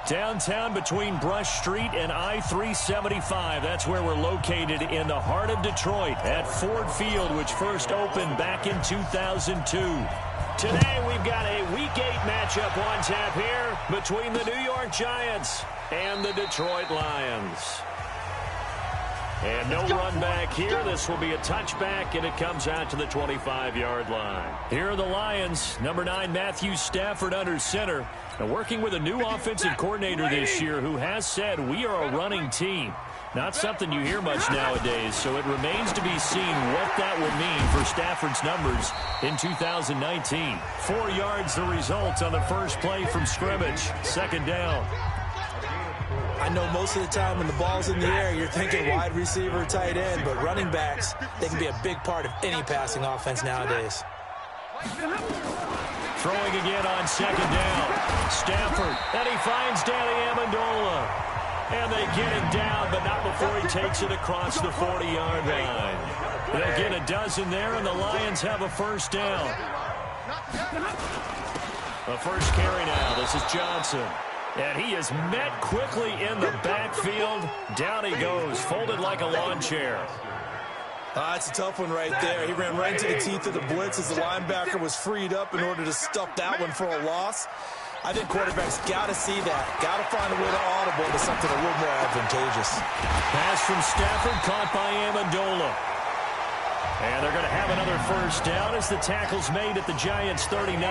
Downtown between Brush Street and I-375. That's where we're located in the heart of Detroit at Ford Field, which first opened back in 2002. Today we've got a Week 8 matchup on tap here between the New York Giants and the Detroit Lions. And no run back here. This will be a touchback, and it comes out to the 25-yard line. Here are the Lions. Number 9, Matthew Stafford under center. And working with a new offensive coordinator this year who has said we are a running team. Not something you hear much nowadays, so it remains to be seen what that will mean for Stafford's numbers in 2019. 4 yards the result on the first play from scrimmage. Second down. I know most of the time when the ball's in the air, you're thinking wide receiver, tight end, but running backs, they can be a big part of any passing offense nowadays. Throwing again on second down. Stafford, and he finds Danny Amendola. And they get him down, but not before he takes it across the 40-yard line. They'll get a dozen there, and the Lions have a first down. The first carry now. This is Johnson. And he is met quickly in the backfield. Down he goes, folded like a lawn chair. That's a tough one right there. He ran right into the teeth of the blitz as the linebacker was freed up in order to stuff that one for a loss. I think quarterbacks got to see that. Got to find a way to audible to something a little more advantageous. Pass from Stafford, caught by Amendola. And they're going to have another first down as the tackle's made at the Giants' 39.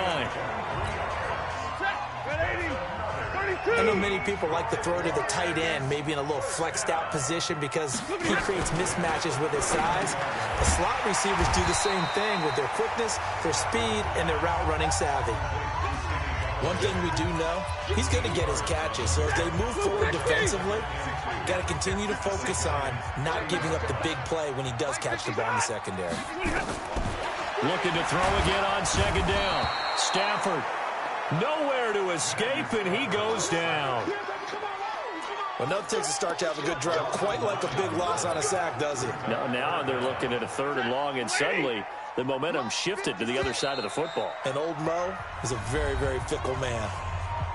I know many people like to throw to the tight end, maybe in a little flexed out position because he creates mismatches with his size. The slot receivers do the same thing with their quickness, their speed, and their route running savvy. One thing we do know, he's going to get his catches. So as they move forward defensively, got to continue to focus on not giving up the big play when he does catch the ball in the secondary. Looking to throw again on second down. Stafford. Nowhere to escape, and he goes down. Well, no takes a start to have a good drive. Quite like a big loss on a sack, does it? No, now they're looking at a 3rd and long, and suddenly the momentum shifted to the other side of the football. And old Mo is a very, very fickle man.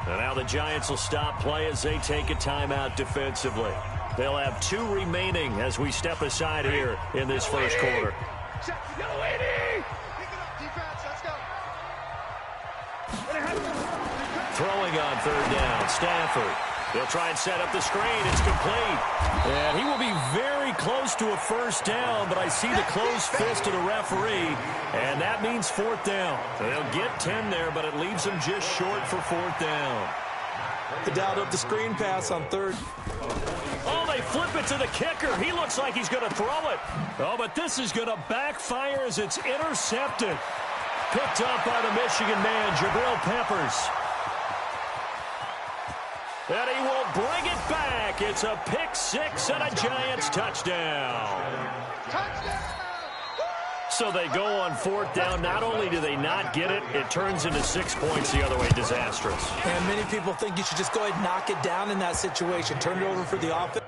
And now the Giants will stop play as they take a timeout defensively. They'll have 2 remaining as we step aside here in this first quarter. Throwing on 3rd down, Stafford. They'll try and set up the screen. It's complete. And he will be very close to a first down, but I see the closed fist of the referee, and that means 4th down. They'll get 10 there, but it leaves them just short for 4th down. The dialed up the screen pass on 3rd. Oh, they flip it to the kicker. He looks like he's going to throw it. Oh, but this is going to backfire as it's intercepted. Picked up by the Michigan man, Jabril Peppers. And he will bring it back. It's a pick 6 and a Giants touchdown. So they go on 4th down. Not only do they not get it, it turns into 6 points the other way. Disastrous. And many people think you should just go ahead and knock it down in that situation. Turn it over for the offense.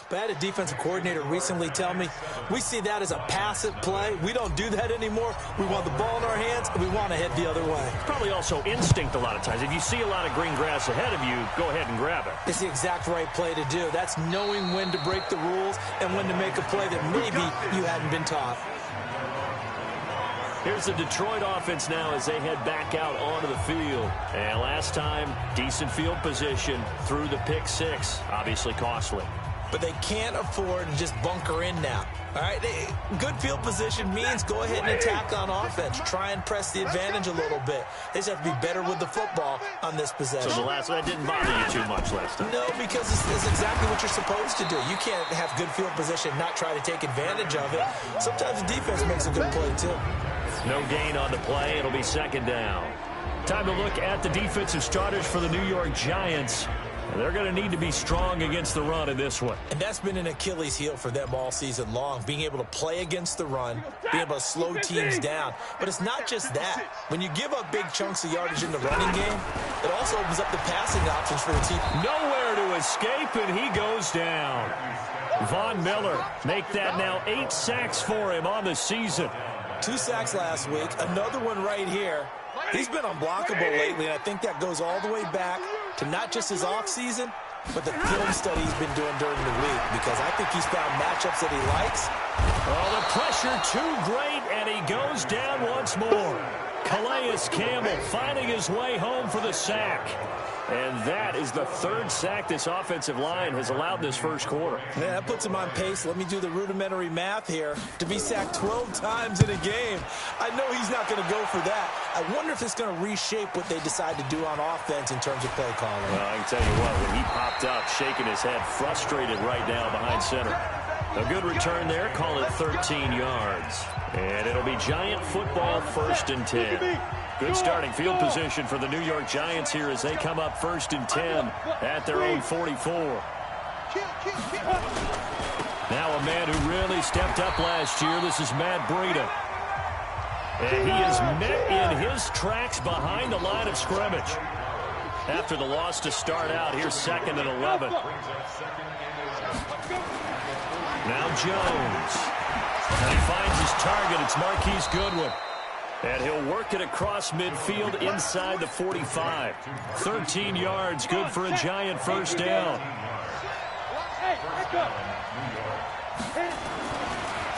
But I had a defensive coordinator recently tell me, we see that as a passive play. We don't do that anymore. We want the ball in our hands, and we want to head the other way. It's probably also instinct a lot of times. If you see a lot of green grass ahead of you, go ahead and grab it. It's the exact right play to do. That's knowing when to break the rules and when to make a play that maybe you hadn't been taught. Here's the Detroit offense now as they head back out onto the field. And last time, decent field position through the pick six. Obviously costly. But they can't afford to just bunker in now. All right, good field position means go ahead and attack on offense. Try and press the advantage a little bit. They just have to be better with the football on this possession. So the last one didn't bother you too much last time? No, because it's exactly what you're supposed to do. You can't have good field position and not try to take advantage of it. Sometimes the defense makes a good play, too. No gain on the play. It'll be second down. Time to look at the defensive starters for the New York Giants. They're going to need to be strong against the run in this one. And that's been an Achilles heel for them all season long, being able to play against the run, being able to slow teams down. But it's not just that. When you give up big chunks of yardage in the running game, it also opens up the passing options for the team. Nowhere to escape, and he goes down. Von Miller, make that now 8 sacks for him on the season. 2 sacks last week, another one right here. He's been unblockable lately, and I think that goes all the way back to not just his offseason, but the film study he's been doing during the week, because I think he's found matchups that he likes. Oh, the pressure too great, and he goes down once more. Calais Campbell finding his way home for the sack. And that is the 3rd sack this offensive line has allowed this first quarter. Yeah, that puts him on pace. Let me do the rudimentary math here. To be sacked 12 times in a game, I know he's not going to go for that. I wonder if it's going to reshape what they decide to do on offense in terms of play calling. Well, I can tell you what, when he popped up, shaking his head, frustrated right now behind center. A good return there, call it 13 yards. And it'll be Giant football, 1st and 10. Good starting field position for the New York Giants here as they come up 1st and 10 at their own 44. Now a man who really stepped up last year. This is Matt Breida. And he is met in his tracks behind the line of scrimmage. After the loss to start out, here's 2nd and 11. Now Jones. And he finds his target. It's Marquise Goodwin. And he'll work it across midfield inside the 45. 13 yards, good for a Giant 1st down.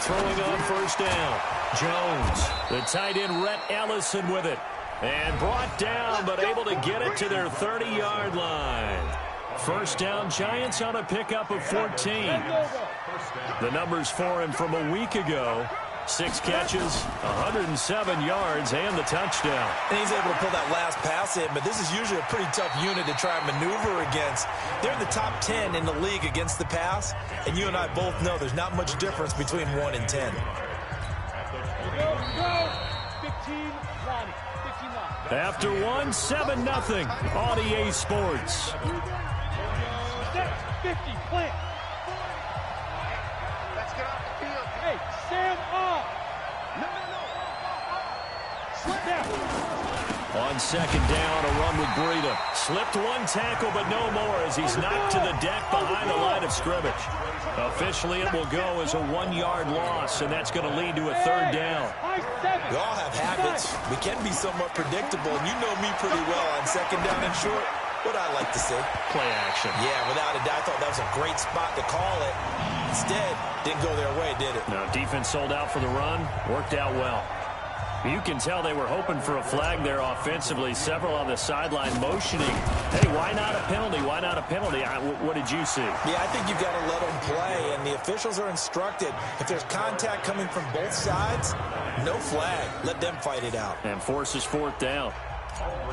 Throwing on 1st down. Jones, the tight end Rhett Ellison with it. And brought down, but able to get it to their 30-yard line. 1st down, Giants on a pickup of 14. The numbers for him from a week ago. 6 catches, 107 yards, and the touchdown. And he's able to pull that last pass in, but this is usually a pretty tough unit to try and maneuver against. They're in the top 10 in the league against the pass, and you and I both know there's not much difference between 1 and 10. After 1, 7-0 on EA Sports. 50, plant. Let's get off the field. Hey, stand up. No. Slip down. On 2nd down, a run with Breida. Slipped 1 tackle, but no more as he's knocked to the deck behind the line of scrimmage. Officially, it will go as a 1-yard loss, and that's going to lead to a 3rd down. We all have habits. We can be somewhat predictable, and you know me pretty well on 2nd down and short. What I like to see. Play action. Yeah, without a doubt. I thought that was a great spot to call it. Instead, didn't go their way, did it? No, defense sold out for the run. Worked out well. You can tell they were hoping for a flag there offensively. Several on the sideline motioning. Hey, why not a penalty? Why not a penalty? What did you see? Yeah, I think you've got to let them play, and the officials are instructed. If there's contact coming from both sides, no flag. Let them fight it out. And forces 4th down.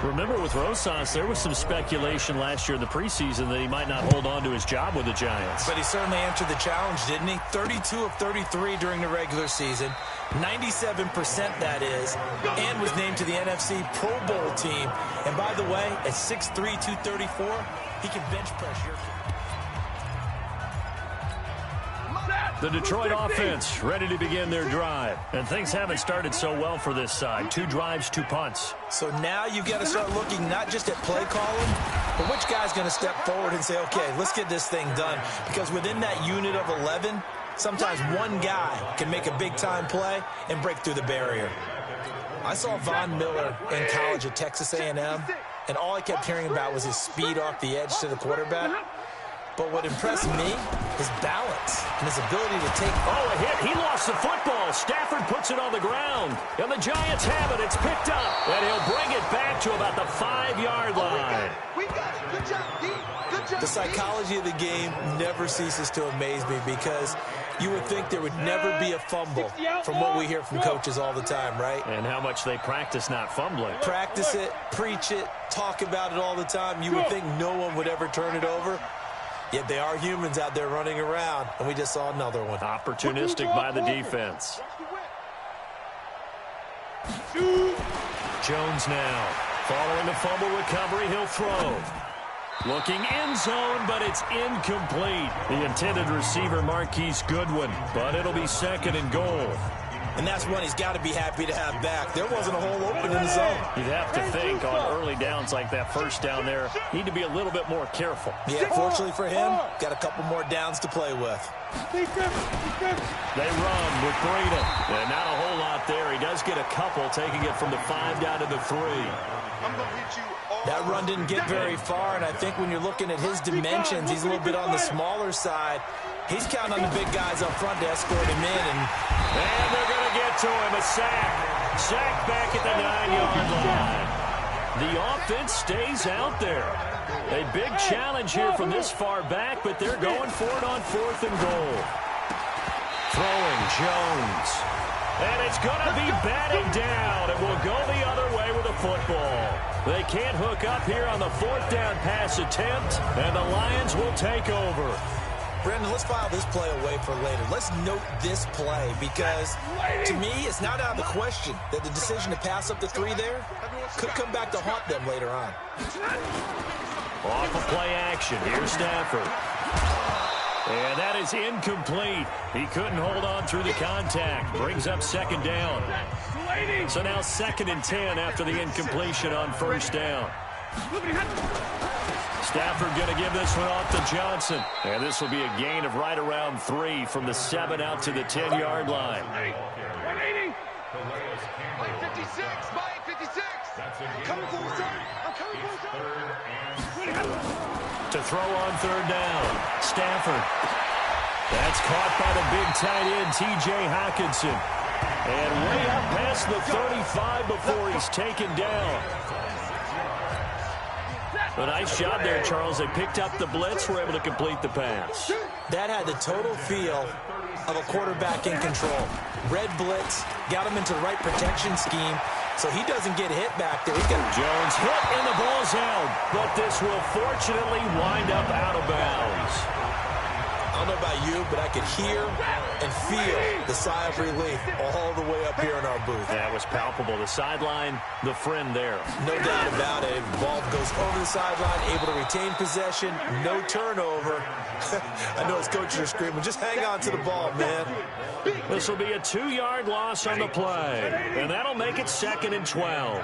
Remember, with Rosas, there was some speculation last year in the preseason that he might not hold on to his job with the Giants. But he certainly answered the challenge, didn't he? 32 of 33 during the regular season, 97% that is, and was named to the NFC Pro Bowl team. And by the way, at 6'3", 234, he can bench press your... The Detroit offense ready to begin their drive. And things haven't started so well for this side. 2 drives, 2 punts. So now you've got to start looking not just at play calling, But which guy's going to step forward and say, okay, let's get this thing done? Because within that unit of 11, sometimes one guy can make a big-time play and break through the barrier. I saw Von Miller in college at Texas A&M, and all I kept hearing about was his speed off the edge to the quarterback. But what impressed me, his balance and his ability to take... Oh, a hit. He lost the football. Stafford puts it on the ground. And the Giants have it. It's picked up. And he'll bring it back to about the 5-yard line. We got it. Good job, D. Good job. The psychology of the game never ceases to amaze me because you would think there would never be a fumble from what we hear from coaches all the time, right? And how much they practice not fumbling. Practice it, preach it, talk about it all the time. You would think no one would ever turn it over. Yet they are humans out there running around, and we just saw another one. Opportunistic by the defense. Jones now. Following the fumble recovery, he'll throw. Looking end zone, but it's incomplete. The intended receiver, Marquise Goodwin, but it'll be 2nd and goal. And that's one he's got to be happy to have back. There wasn't a hole open in the zone. You'd have to think on early downs like that first down there, need to be a little bit more careful. Yeah, fortunately for him, got a couple more downs to play with. They run with Breida. And not a whole lot there. He does get a couple, taking it from the 5 down to the 3. That run didn't get very far, and I think when you're looking at his dimensions, he's a little bit on the smaller side. He's counting on the big guys up front to escort him in. And they're going to get to him. A sack. Sack back at the 9-yard line. The offense stays out there. A big challenge here from this far back, but they're going for it on 4th and goal. Throwing Jones. And it's going to be batted down. It will go the other way with the football. They can't hook up here on the 4th down pass attempt, and the Lions will take over. Brendan, let's file this play away for later. Let's note this play because, to me, it's not out of the question that the decision to pass up the 3 there could come back to haunt them later on. Off of play action. Here's Stafford. And that is incomplete. He couldn't hold on through the contact. Brings up 2nd down. So now 2nd and 10 after the incompletion on 1st down. Stafford going to give this one off to Johnson. And this will be a gain of right around 3 from the 7 out to the 10-yard line. 180. 56. 56. Coming closer. I'm coming closer. To throw on 3rd down. Stafford. That's caught by the big tight end, T.J. Hockenson. And way up past the 35 before he's taken down. A nice job there, Charles. They picked up the blitz, were able to complete the pass. That had the total feel of a quarterback in control. Red blitz, got him into the right protection scheme, so he doesn't get hit back there. Jones hit and the ball's out, but this will fortunately wind up out of bounds. I don't know about you, but I could hear and feel the sigh of relief all the way up here in our booth. That was palpable. The sideline, the friend there. No doubt about it. Ball goes over the sideline, able to retain possession, no turnover. I know his coaches are screaming, just hang on to the ball, man. This will be a 2-yard loss on the play, and that'll make it 2nd and 12.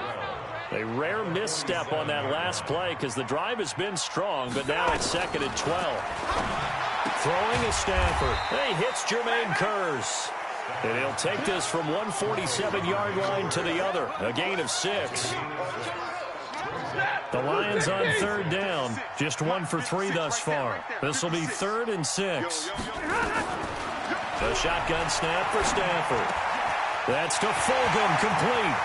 A rare misstep on that last play because the drive has been strong, but now it's 2nd and 12. Throwing is Stafford. He hits Jermaine Kearse. And he'll take this from 147-yard line to the other. A gain of 6. The Lions on 3rd down. Just 1 for 3 thus far. This will be 3rd and 6. The shotgun snap for Stafford. That's to Fulgham, complete.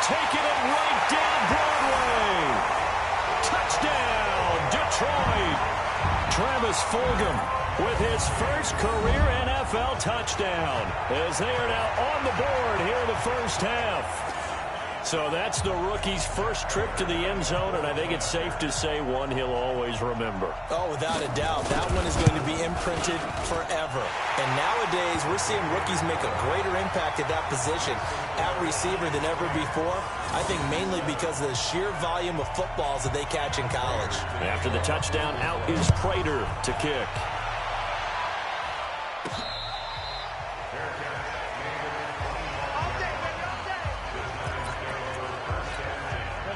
Taking it right down Broadway. Touchdown, Detroit. Travis Fulgham with his first career NFL touchdown as they are now on the board here in the first half. So that's the rookie's first trip to the end zone, and I think it's safe to say one he'll always remember. Oh, without a doubt. That one is going to be imprinted forever. And nowadays, we're seeing rookies make a greater impact at that position at receiver than ever before. I think mainly because of the sheer volume of footballs that they catch in college. After the touchdown, out is Prater to kick.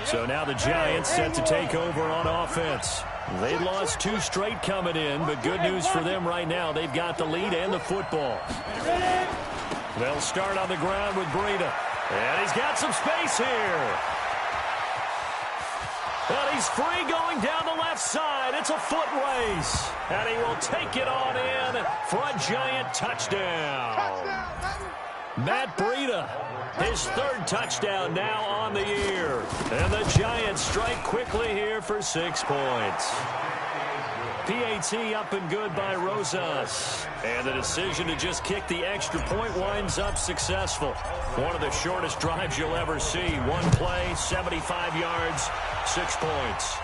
So now the Giants set to take over on offense. They lost 2 straight coming in, but good news for them right now. They've got the lead and the football. They'll start on the ground with Breida. And he's got some space here. And he's free going down the left side. It's a foot race. And he will take it on in for a Giant touchdown. Matt Breida, his 3rd touchdown now on the year. And the Giants strike quickly here for 6 points. PAT up and good by Rosas. And the decision to just kick the extra point winds up successful. One of the shortest drives you'll ever see. 1 play, 75 yards, 6 points.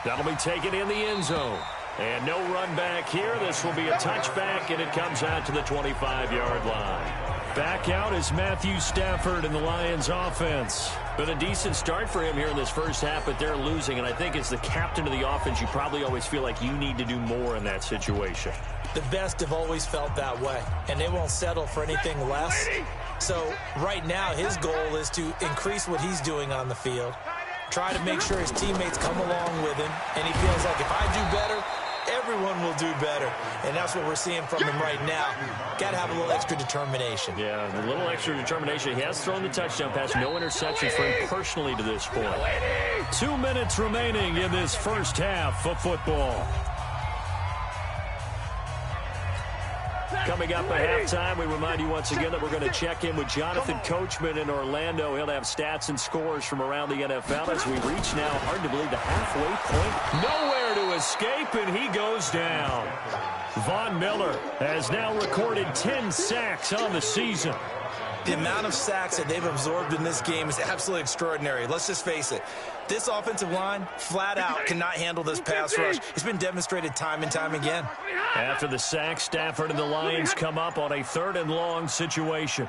That'll be taken in the end zone. And no run back here. This will be a touchback, and it comes out to the 25-yard line. Back out is Matthew Stafford in the Lions offense. Been a decent start for him here in this first half, but they're losing. And I think as the captain of the offense, you probably always feel like you need to do more in that situation. The best have always felt that way, and they won't settle for anything less. So right now his goal is to increase what he's doing on the field, try to make sure his teammates come along with him, and he feels like if I do better, everyone will do better. And that's what we're seeing from him right now. Got to have a little extra determination. Yeah, a little extra determination. He has thrown the touchdown pass. No interceptions for him personally to this point. 2 minutes remaining in this first half of football. Coming up at halftime, we remind you once again that we're going to check in with Jonathan Coachman in Orlando. He'll have stats and scores from around the NFL as we reach now, hard to believe, the halfway point. Nowhere to escape, and he goes down. Von Miller has now recorded 10 sacks on the season. The amount of sacks that they've absorbed in this game is absolutely extraordinary. Let's just face it. This offensive line, flat out, cannot handle this pass rush. It's been demonstrated time and time again. After the sack, Stafford and the Lions come up on a 3rd and long situation.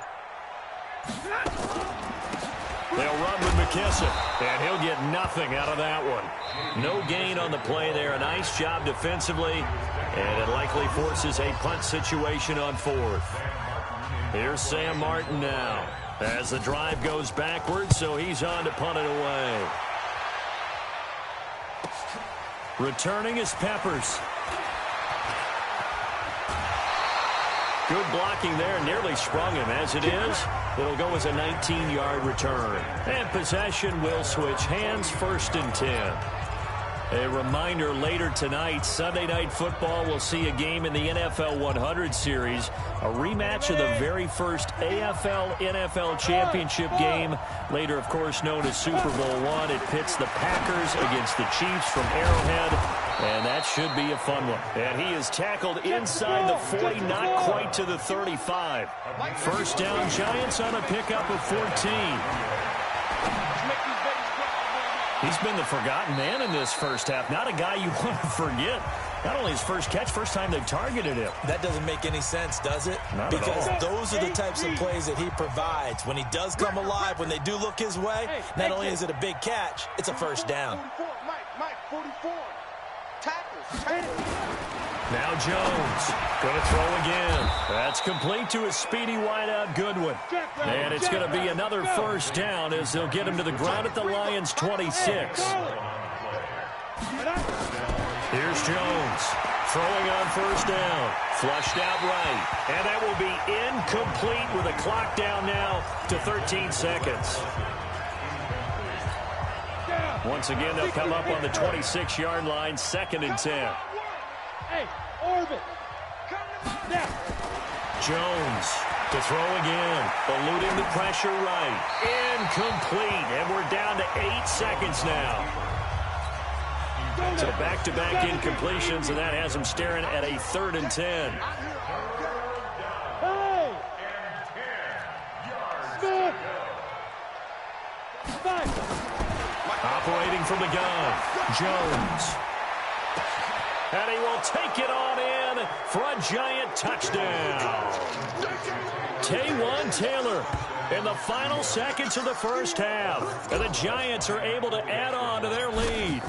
They'll run with McKissick, and he'll get nothing out of that one. No gain on the play there. A nice job defensively, and it likely forces a punt situation on 4th. Here's Sam Martin now as the drive goes backwards, so he's on to punt it away. Returning is Peppers. Good blocking there, nearly sprung him. As it is, it'll go as a 19-yard return. And possession will switch hands, 1st and 10. A reminder, later tonight, Sunday Night Football will see a game in the NFL 100 series, a rematch of the very first AFL-NFL championship game, later, of course, known as Super Bowl I. It pits the Packers against the Chiefs from Arrowhead, and that should be a fun one. And he is tackled inside the 40, not quite to the 35. First down, Giants on a pickup of 14. He's been the forgotten man in this first half. Not a guy you want to forget. Not only his first catch, first time they've targeted him. That doesn't make any sense, does it? Not because at all. Those are the types of plays that he provides. When he does come alive, when they do look his way, not only is it a big catch, it's a first down. 44. Tackles. Now Jones going to throw again. That's complete to a speedy wideout Goodwin. And it's going to be another first down as they'll get him to the ground at the Lions' 26. Here's Jones throwing on first down. Flushed out right. And that will be incomplete with a clock down now to 13 seconds. Once again, they'll come up on the 26-yard line, 2nd and 10. Hey, Orbit. Jones to throw again, eluding the pressure right. Incomplete, and we're down to 8 seconds now. So back-to-back incompletions, and that has him staring at a 3rd and 10. Hey! Operating from the gun, Jones. And he will take it on in for a Giant touchdown. Taywan Taylor in the final seconds of the first half. And the Giants are able to add on to their lead.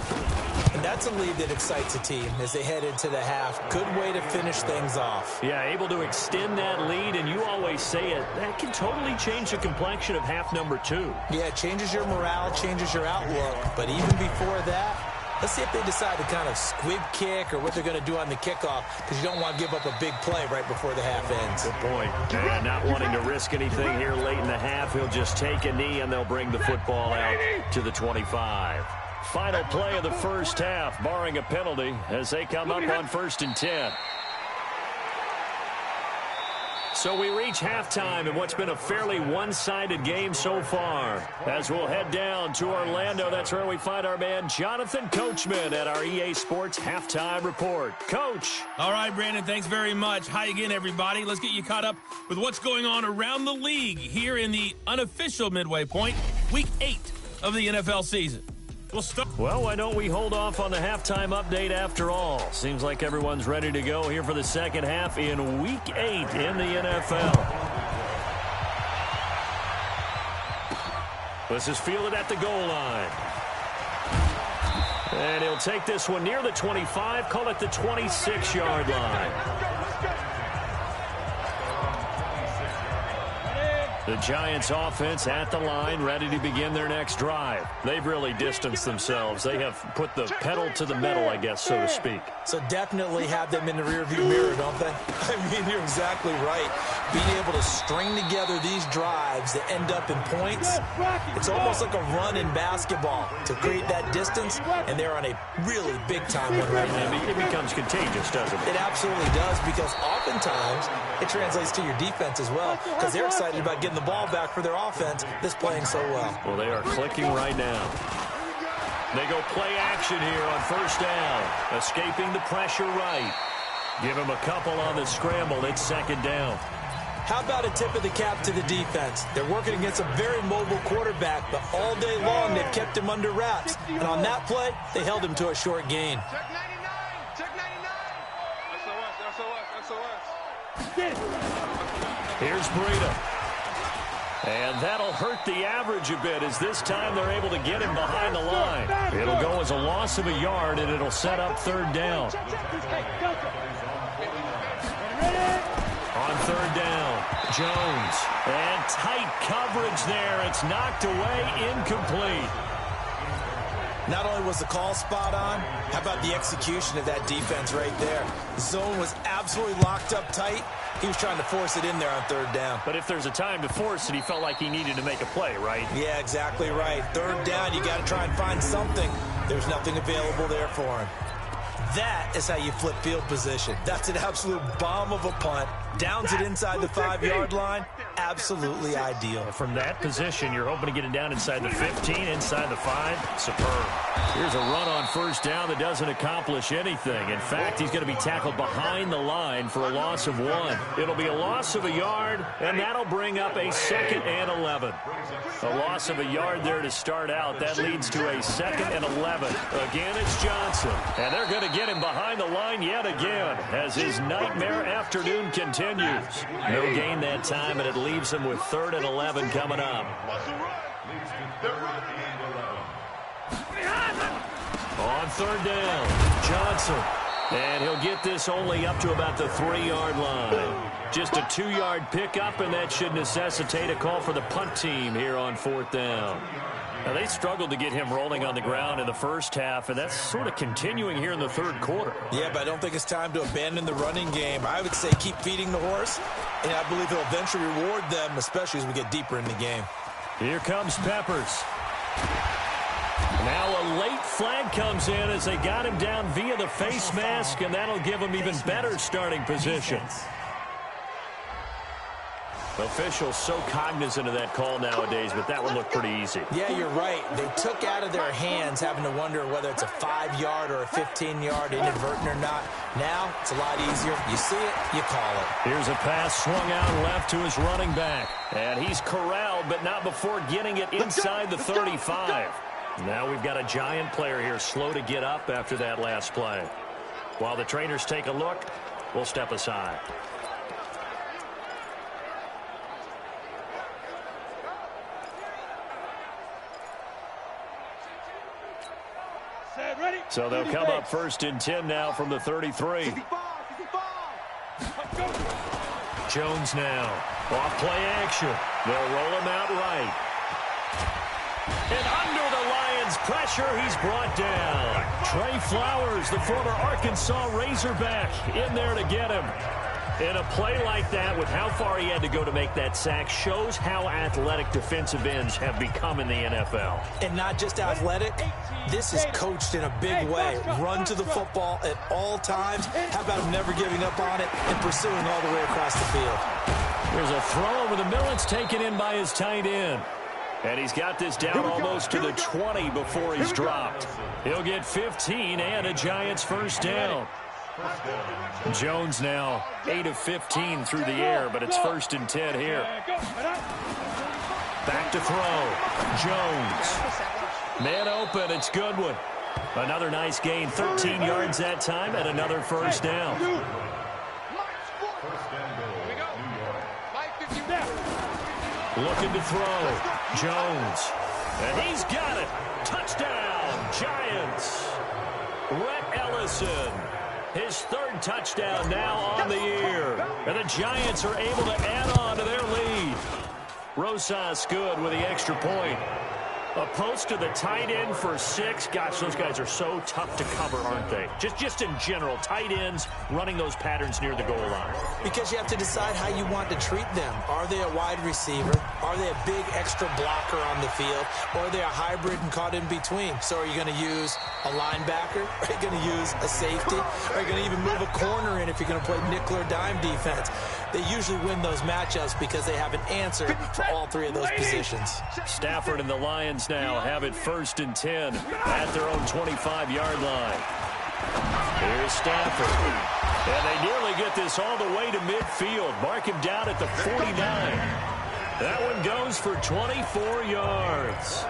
And that's a lead that excites a team as they head into the half. Good way to finish things off. Yeah, able to extend that lead, and you always say it, that can totally change the complexion of half number 2. Yeah, it changes your morale, changes your outlook. But even before that, let's see if they decide to kind of squib kick or what they're going to do on the kickoff, because you don't want to give up a big play right before the half ends. Good point. And not wanting to risk anything here late in the half, he'll just take a knee, and they'll bring the football out to the 25. Final play of the first half, barring a penalty, as they come up on 1st and 10. So we reach halftime in what's been a fairly one-sided game so far. As we'll head down to Orlando, that's where we find our man Jonathan Coachman at our EA Sports Halftime Report. Coach. All right, Brandon, thanks very much. Hi again, everybody. Let's get you caught up with what's going on around the league here in the unofficial midway point, Week 8 of the NFL season. We'll start. Well, why don't we hold off on the halftime update after all? Seems like everyone's ready to go here for the second half in Week 8 in the NFL. This is fielded at the goal line. And he'll take this one near the 25, call it the 26-yard line. The Giants offense at the line, ready to begin their next drive. They've really distanced themselves. They have put the pedal to the metal, I guess, so to speak. So definitely have them in the rearview mirror, don't they? I mean, you're exactly right. Being able to string together these drives that end up in points, it's almost like a run in basketball to create that distance, and they're on a really big-time one right now. It becomes contagious, doesn't it? It absolutely does, because oftentimes it translates to your defense as well, because they're excited about getting the ball back for their offense that's playing so well. Well, they are clicking right now. They go play action here on 1st down, escaping the pressure right. Give him a couple on the scramble. It's 2nd down. How about a tip of the cap to the defense? They're working against a very mobile quarterback, but all day long they've kept him under wraps. And on that play, they held him to a short gain. Check 99. Check 99. SOS. Here's Breida. And that'll hurt the average a bit, as this time they're able to get him behind the line. It'll go as a loss of a yard, and it'll set up 3rd down. On 3rd down, Jones. And tight coverage there. It's knocked away, incomplete. Not only was the call spot on, how about the execution of that defense right there? The zone was absolutely locked up tight. He was trying to force it in there on 3rd down. But if there's a time to force it, he felt like he needed to make a play, right? Yeah, exactly right. 3rd down, you got to try and find something. There's nothing available there for him. That is how you flip field position. That's an absolute bomb of a punt. Downs it inside the 5-yard line. Absolutely ideal. From that position, you're hoping to get it down inside the 15, inside the 5. Superb. Here's a run on 1st down that doesn't accomplish anything. In fact, he's going to be tackled behind the line for a loss of 1. It'll be a loss of a yard, and that'll bring up a 2nd and 11. A loss of a yard there to start out. That leads to a 2nd and 11. Again, it's Johnson. And they're going to get him behind the line yet again as his nightmare afternoon continues. No gain that time, and it leaves him with 3rd and 11 coming up. On 3rd down, Johnson. And he'll get this only up to about the 3-yard line. Just a 2-yard pickup, and that should necessitate a call for the punt team here on 4th down. Now, they struggled to get him rolling on the ground in the first half, and that's sort of continuing here in the 3rd quarter. Yeah, but I don't think it's time to abandon the running game. I would say keep feeding the horse, and I believe he'll eventually reward them, especially as we get deeper in the game. Here comes Peppers. Now a late flag comes in as they got him down via the face mask, and that'll give him even better starting position. Officials so cognizant of that call nowadays, but that one looked pretty easy. Yeah, you're right. They took out of their hands having to wonder whether it's a 5-yard or a 15-yard inadvertent or not. Now, it's a lot easier. You see it, you call it. Here's a pass swung out left to his running back. And he's corralled, but not before getting it inside the 35. Now we've got a Giant player here slow to get up after that last play. While the trainers take a look, we'll step aside. So they'll come up 1st and 10 now from the 33. Jones now. Off play action. They'll roll him out right. And under the Lions' pressure, he's brought down. Trey Flowers, the former Arkansas Razorback, in there to get him. And a play like that, with how far he had to go to make that sack, shows how athletic defensive ends have become in the NFL. And not just athletic, this is coached in a big way. Run to the football at all times. How about him never giving up on it and pursuing all the way across the field? There's a throw over the middle. It's taken in by his tight end. And he's got this down almost to the 20 before he's dropped. He'll get 15 and a Giants first down. Jones now 8 of 15 through the air, but it's 1st and 10 here. Back to throw. Jones. Man open. It's Goodwin. Another nice gain. 13 yards that time and another first down. Looking to throw. Jones. And he's got it. Touchdown, Giants. Rhett Ellison. His 3rd touchdown now on the year. And the Giants are able to add on to their lead. Rosas good with the extra point. A post to the tight end for 6. Gosh, those guys are so tough to cover, aren't they? Just in general, tight ends running those patterns near the goal line. Because you have to decide how you want to treat them. Are they a wide receiver? Are they a big extra blocker on the field? Or are they a hybrid and caught in between? So are you going to use a linebacker? Are you going to use a safety? Are you going to even move a corner in if you're going to play nickel or dime defense? They usually win those matchups because they have an answer for all 3 of those positions. Stafford and the Lions now have it 1st and 10 at their own 25-yard line. Here's Stafford. And they nearly get this all the way to midfield. Mark him down at the 49. That one goes for 24 yards.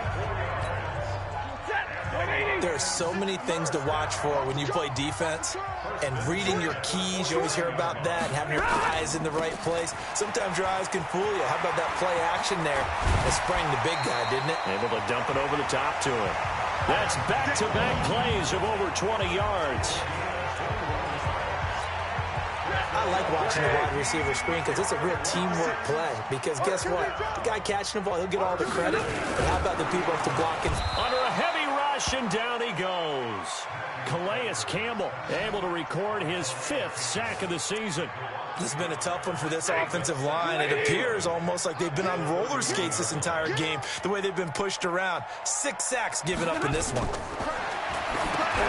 There are so many things to watch for when you play defense. And reading your keys, you always hear about that, and having your eyes in the right place. Sometimes your eyes can fool you. How about that play action there? That sprang the big guy, didn't it? Able to dump it over the top to him. That's back-to-back plays of over 20 yards. I like watching the wide receiver screen because it's a real teamwork play. Because guess what? The guy catching the ball, he'll get all the credit. But how about the people have to block him? Under a heavy rush, and down he goes. Calais Campbell able to record his 5th sack of the season. This has been a tough one for this offensive line. It appears almost like they've been on roller skates this entire game, the way they've been pushed around. 6 sacks given up in this one.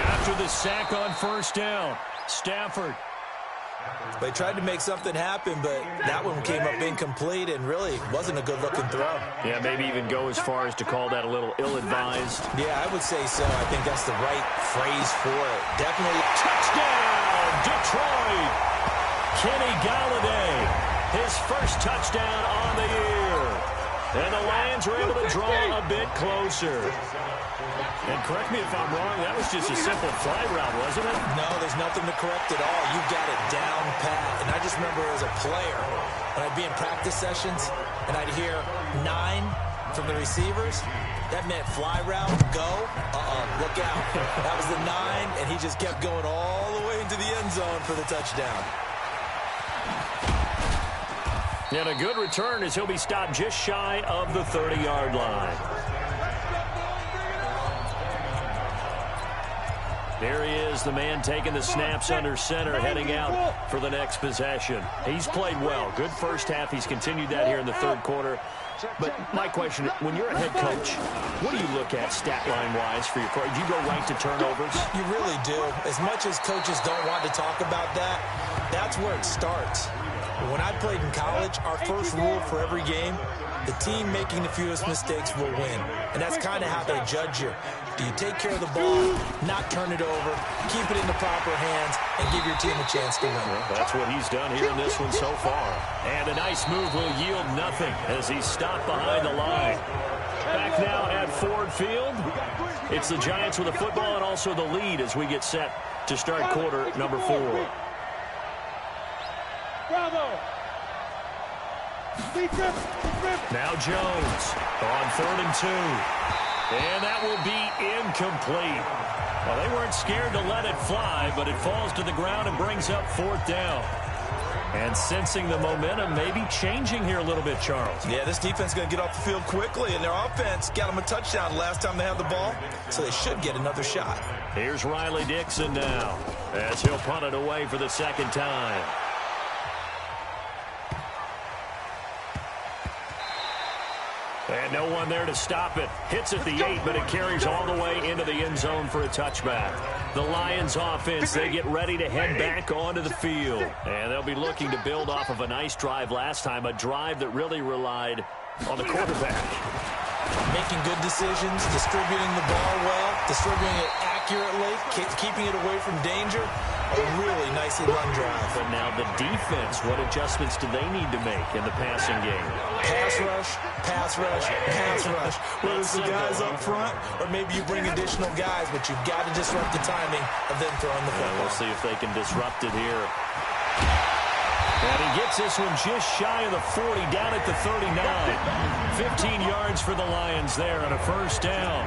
After the sack on 1st down, Stafford. They tried to make something happen, but that one came up incomplete and really wasn't a good-looking throw. Yeah, maybe even go as far as to call that a little ill-advised. Yeah, I would say so. I think that's the right phrase for it. Definitely. Touchdown, Detroit! Kenny Galladay, his 1st touchdown on the year. And the Lions were able to draw a bit closer. And correct me if I'm wrong, that was just a simple fly route, wasn't it? No, there's nothing to correct at all. You got it down pat. And I just remember as a player, when I'd be in practice sessions, and I'd hear 9 from the receivers, that meant fly route, go, look out. That was the 9, and he just kept going all the way into the end zone for the touchdown. And a good return as he'll be stopped just shy of the 30-yard line. There he is, the man taking the snaps under center, heading out for the next possession. He's played well. Good first half. He's continued that here in the 3rd quarter. But my question, when you're a head coach, what do you look at stat line-wise for your coach? Do you go right to turnovers? You really do. As much as coaches don't want to talk about that, that's where it starts. When I played in college, our first rule for every game, the team making the fewest mistakes will win. And that's kind of how they judge you. Do you take care of the ball, not turn it over, keep it in the proper hands, and give your team a chance to win? Well, that's what he's done here in this one so far. And a nice move will yield nothing as he's stopped behind the line. Back now at Ford Field. It's the Giants with the football and also the lead as we get set to start quarter number 4. Bravo! Now Jones on 3rd and 2. And that will be incomplete. Well, they weren't scared to let it fly, but it falls to the ground and brings up 4th down. And sensing the momentum maybe changing here a little bit, Charles. Yeah, this defense is going to get off the field quickly, and their offense got them a touchdown last time they had the ball, so they should get another shot. Here's Riley Dixon now, as he'll punt it away for the 2nd time. And no one there to stop it. Hits at the 8, but it carries all the way into the end zone for a touchback. The Lions offense, they get ready to head back onto the field. And they'll be looking to build off of a nice drive last time, a drive that really relied on the quarterback. Making good decisions, distributing the ball well, distributing it accurately, keeping it away from danger. A really nicely run drive. But now the defense, what adjustments do they need to make in the passing game? Pass rush, pass rush, pass rush. Whether it's the guys up front or maybe you bring additional guys, but you've got to disrupt the timing of them throwing the football. We'll see if they can disrupt it here. And he gets this one just shy of the 40, down at the 39. 15 yards for the Lions there on a 1st down.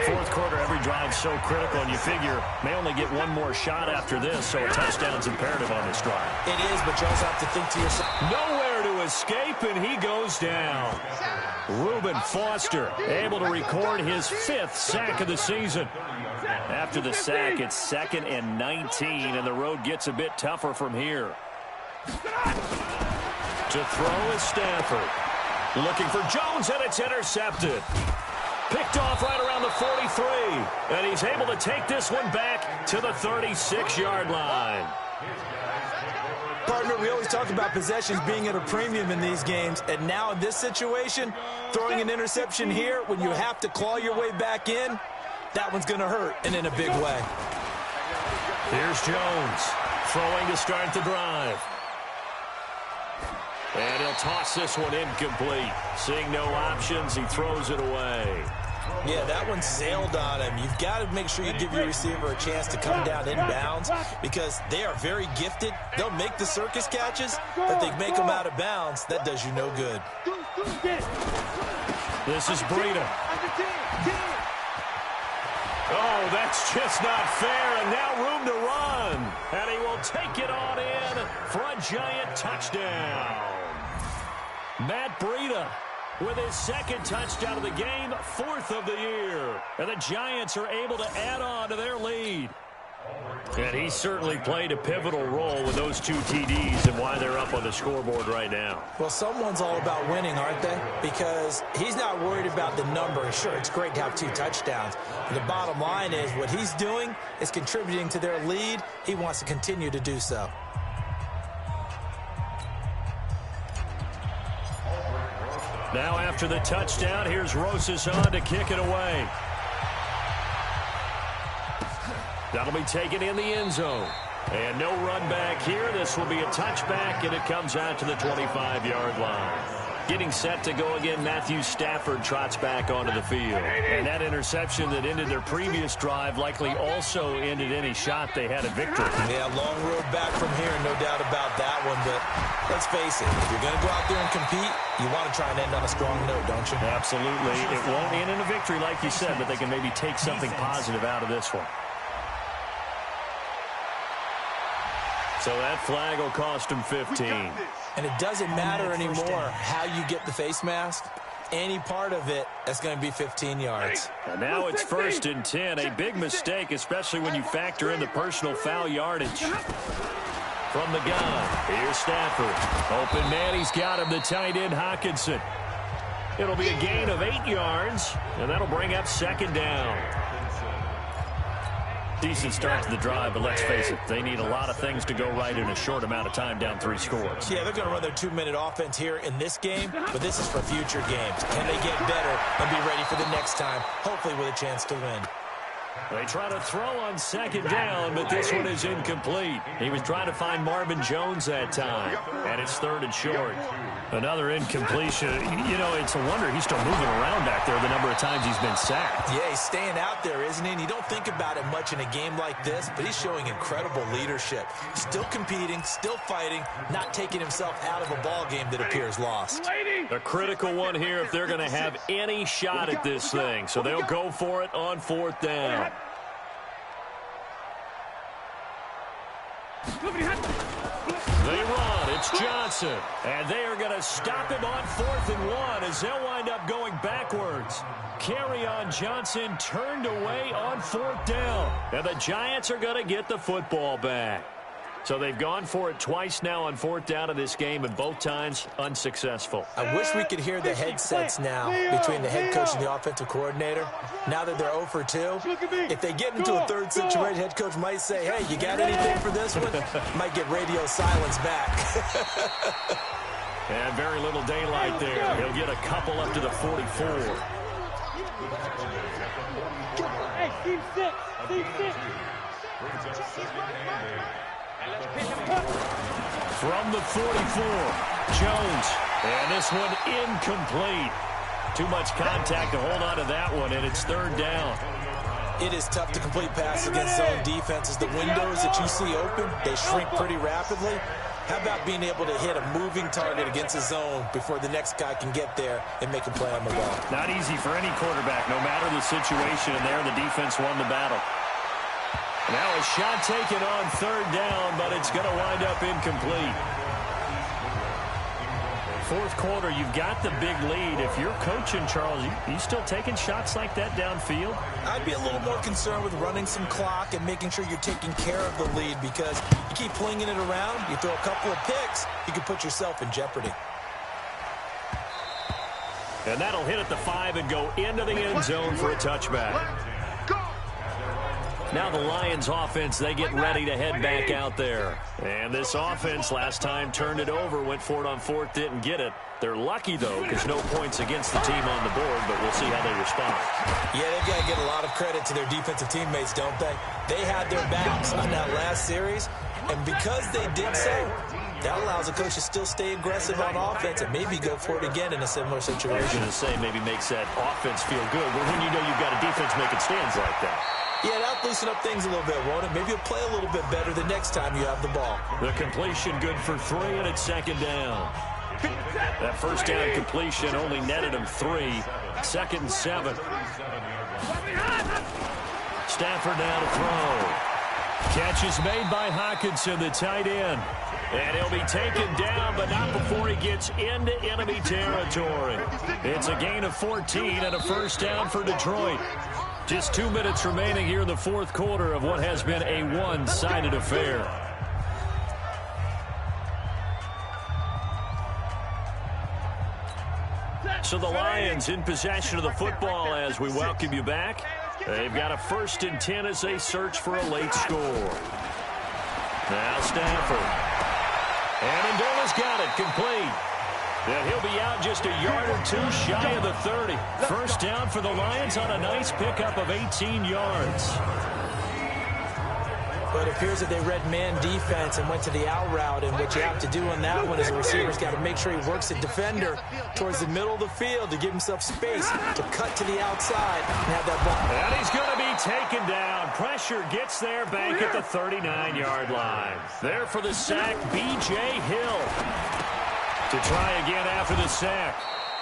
4th quarter, every drive so critical, and you figure may only get one more shot after this, so a touchdown's imperative on this drive. It is, but you also have to think to yourself. Nowhere to escape, and he goes down. Reuben Foster able to record his 5th sack of the season. After the sack, it's 2nd and 19, and the road gets a bit tougher from here. To throw is Stafford. Looking for Jones, and it's intercepted. Picked off right around the 43, and he's able to take this one back to the 36-yard line. Partner, we always talk about possessions being at a premium in these games, and now in this situation, throwing an interception here when you have to claw your way back in, that one's going to hurt, and in a big way. Here's Jones, throwing to start the drive. And he'll toss this one incomplete. Seeing no options, he throws it away. Yeah, that one sailed on him. You've got to make sure you give your receiver a chance to come down inbounds because they are very gifted. They'll make the circus catches, but if they make them out of bounds, that does you no good. This is Breida. Oh, that's just not fair, and now room to run. And he will take it on in for a giant touchdown. Matt Breida with his 2nd touchdown of the game, 4th of the year. And the Giants are able to add on to their lead. And he certainly played a pivotal role with those 2 TDs and why they're up on the scoreboard right now. Well, someone's all about winning, aren't they? Because he's not worried about the number. Sure, it's great to have 2 touchdowns. But the bottom line is what he's doing is contributing to their lead. He wants to continue to do so. Now after the touchdown, here's Rosas on to kick it away. That'll be taken in the end zone. And no run back here. This will be a touchback, and it comes out to the 25-yard line. Getting set to go again, Matthew Stafford trots back onto the field. And that interception that ended their previous drive likely also ended any shot they had at victory. Yeah, long road back from here, no doubt about that one. But let's face it, if you're going to go out there and compete, you want to try and end on a strong note, don't you? Absolutely. It won't end in a victory, like you said, but they can maybe take something positive out of this one. So that flag will cost him 15. And it doesn't matter anymore how you get the face mask. Any part of it, that's going to be 15 yards. And now it's 1st and 10. A big mistake, especially when you factor in the personal foul yardage. From the gun, here's Stafford. Open man, he's got him, the tight end Hockenson. It'll be a gain of 8 yards, and that'll bring up 2nd down. Decent start to the drive, but let's face it, they need a lot of things to go right in a short amount of time, down 3 scores. Yeah, they're going to run their 2-minute offense here in this game, but this is for future games. Can they get better and be ready for the next time, hopefully with a chance to win? They try to throw on second down, but this one is incomplete. He was trying to find Marvin Jones that time, and it's 3rd and short. Another incompletion. You know, it's a wonder he's still moving around back there the number of times he's been sacked. Yeah, he's staying out there, isn't he? And you don't think about it much in a game like this, but he's showing incredible leadership. Still competing, still fighting, not taking himself out of a ball game that appears lost. A critical one here if they're going to have any shot at this thing. So they'll go for it on 4th down. They run. It's Johnson. And they are going to stop him on 4th and 1 as they'll wind up going backwards. Kerryon Johnson turned away on 4th down. And the Giants are going to get the football back. So they've gone for it twice now on 4th down in this game, and both times unsuccessful. I wish we could hear the headsets now between the head coach and the offensive coordinator. Now that they're 0 for 2, if they get into a 3rd situation, head coach might say, hey, you got anything for this one? Might get radio silence back. And very little daylight there. He'll get a couple up to the 44. Hey, team 6. Team 6. From the 44, Jones. And this one incomplete. Too much contact to hold on to that one, and it's 3rd down. It is tough to complete passes against zone defenses. The windows that you see open, they shrink pretty rapidly. How about being able to hit a moving target against a zone before the next guy can get there and make a play on the ball? Not easy for any quarterback, no matter the situation, and there the defense won the battle. Now a shot taken on 3rd down, but it's going to wind up incomplete. 4th quarter, you've got the big lead. If you're coaching, Charles, you still taking shots like that downfield? I'd be a little more concerned with running some clock and making sure you're taking care of the lead, because you keep flinging it around, you throw a couple of picks, you can put yourself in jeopardy. And that'll hit at the 5 and go into the end zone for a touchback. Now the Lions offense, they get ready to head back out there. And this offense last time turned it over, went for it on 4th, didn't get it. They're lucky, though, because no points against the team on the board, but we'll see how they respond. Yeah, they've got to get a lot of credit to their defensive teammates, don't they? They had their backs on that last series, and because they did so, that allows the coach to still stay aggressive on offense and maybe go for it again in a similar situation. I was going to say maybe makes that offense feel good, but when you know you've got a defense making stands like that. Yeah, that'll loosen up things a little bit, won't it? Maybe you'll play a little bit better the next time you have the ball. The completion good for 3, and it's 2nd down. That 1st down completion only netted him 3. 2nd and 7. Stafford now to throw. Catch is made by Hockenson, the tight end. And he'll be taken down, but not before he gets into enemy territory. It's a gain of 14 and a 1st down for Detroit. Just 2 minutes remaining here in the 4th quarter of what has been a one-sided affair. So the Lions in possession of the football as we welcome you back. They've got a 1st and 10 as they search for a late score. Now Stafford. And Indola's got it complete. And he'll be out just a yard or 2 shy of the 30. 1st down for the Lions on a nice pickup of 18 yards. But it appears that they read man defense and went to the out route, and what you have to do on that one is the receiver's got to make sure he works the defender towards the middle of the field to give himself space to cut to the outside and have that ball. And he's going to be taken down. Pressure gets there back at the 39-yard line. There for the sack, B.J. Hill. To try again after the sack.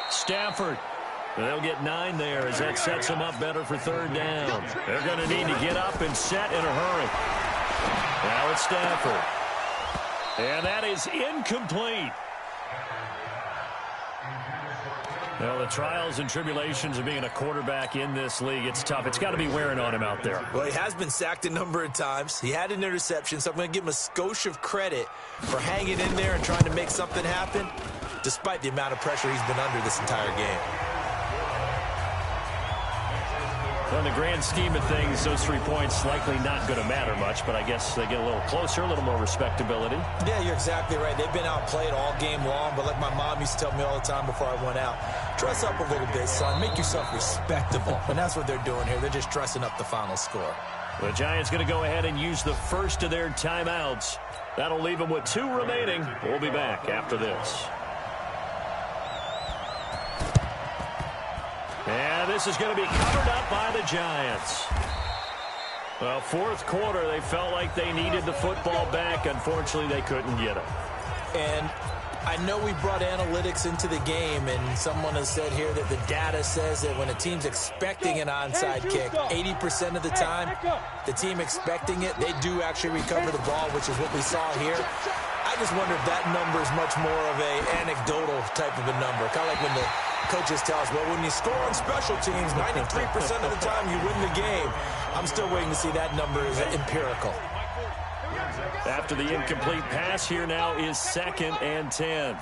Stafford. They'll get 9 there as that sets them up better for 3rd down. They're going to need to get up and set in a hurry. Now it's Stafford. And that is incomplete. Well, the trials and tribulations of being a quarterback in this league, it's tough. It's got to be wearing on him out there. Well, he has been sacked a number of times. He had an interception, so I'm going to give him a skosh of credit for hanging in there and trying to make something happen, despite the amount of pressure he's been under this entire game. Well, in the grand scheme of things, those 3 points likely not going to matter much, but I guess they get a little closer, a little more respectability. Yeah, you're exactly right. They've been outplayed all game long, but like my mom used to tell me all the time before I went out, dress up a little bit, son. Make yourself respectable. And that's what they're doing here. They're just dressing up the final score. The Giants going to go ahead and use the first of their timeouts. That'll leave them with 2 remaining. We'll be back after this. And this is going to be covered up by the Giants. Well, fourth quarter, they felt like they needed the football back. Unfortunately, they couldn't get it. And I know we brought analytics into the game, and someone has said here that the data says that when a team's expecting an onside kick, 80% of the time, the team expecting it, they do actually recover the ball, which is what we saw here. I just wonder if that number is much more of an anecdotal type of a number. Kind of like when the coaches tell us, well, when you score on special teams, 93% of the time you win the game. I'm still waiting to see that number is empirical. After the incomplete pass, here now is 2nd and 10.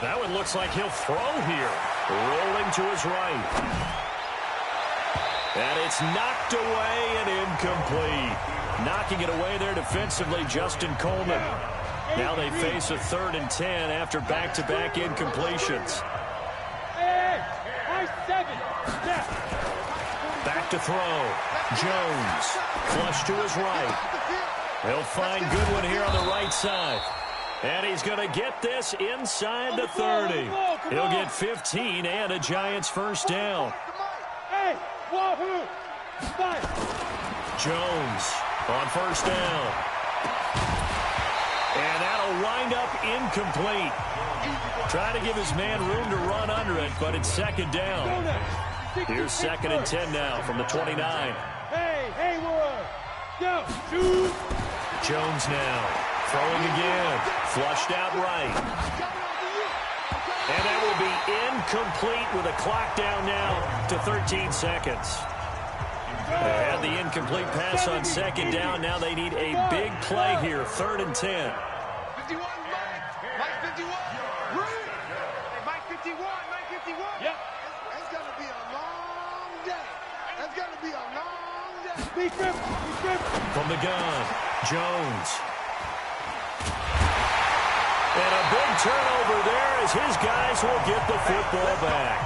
That one looks like he'll throw here. Rolling to his right. And it's knocked away and incomplete. Knocking it away there defensively, Justin Coleman. Now they face a 3rd and 10 after back-to-back incompletions. Back to throw. Jones. Flush to his right. He'll find Goodwin here on the right side. And he's going to get this inside the 30. He'll get 15 and a Giants first down. Jones on first down. And that'll wind up incomplete. Trying to give his man room to run under it, but it's 2nd down. Here's 2nd and 10 now from the 29. Hey, Haywood. Go, shoot. Jones now throwing again. Flushed out right. And that will be incomplete with a clock down now to 13 seconds. They had the incomplete pass on 2nd down. Now they need a big play here. 3rd and 10. 51, Mike 51. Mike 51, Mike 51. Yep. It's going to be a long day. It's going to be a long day. Be careful. From the gun, Jones. And a big turnover there as his guys will get the football back.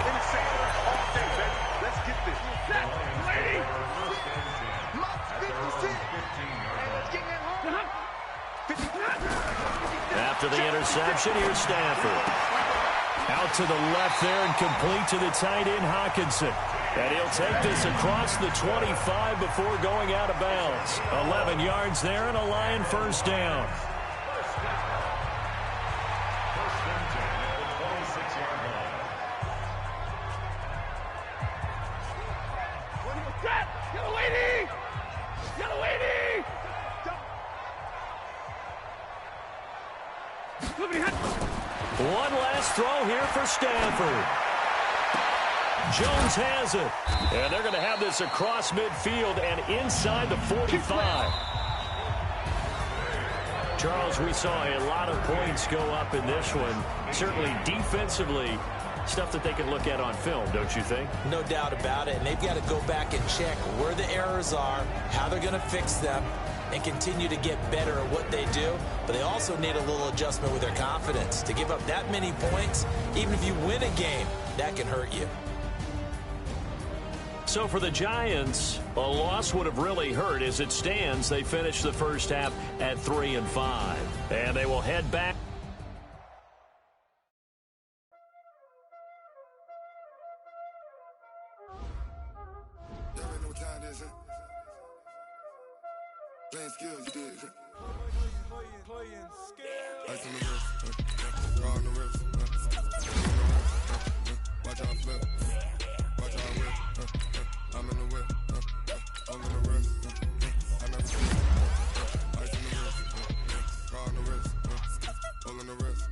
Let's get this. After the interception, here's Stafford. Out to the left there and complete to the tight end, Hawkinson. And he'll take this across the 25 before going out of bounds. 11 yards there and a Lion first down. One last throw here for Stafford. Jones has it. And they're going to have this across midfield and inside the 45. Charles, we saw a lot of points go up in this one. Certainly defensively, stuff that they can look at on film, don't you think? No doubt about it. And they've got to go back and check where the errors are, how they're going to fix them, and continue to get better at what they do. But they also need a little adjustment with their confidence. To give up that many points, even if you win a game, that can hurt you. So for the Giants, a loss would have really hurt. As it stands, they finished the first half at 3-5. And they will head back. Playing skills, you did. Playing skills. Ice on the wrist, draw on the wrist. Watch out flip, watch out whip. I'm in the whip, I'm in the wrist. I never see ice on the wrist, draw on the wrist, all in the wrist.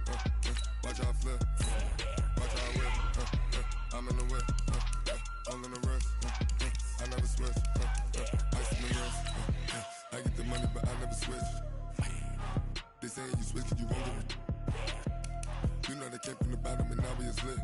Watch out flip, watch out whip. I'm in the whip, all in the wrist. I never switch, ice on the wrist. I get the money, but I never switch. They saying you switch, you won't get it. You know they came from the bottom and now we is lit.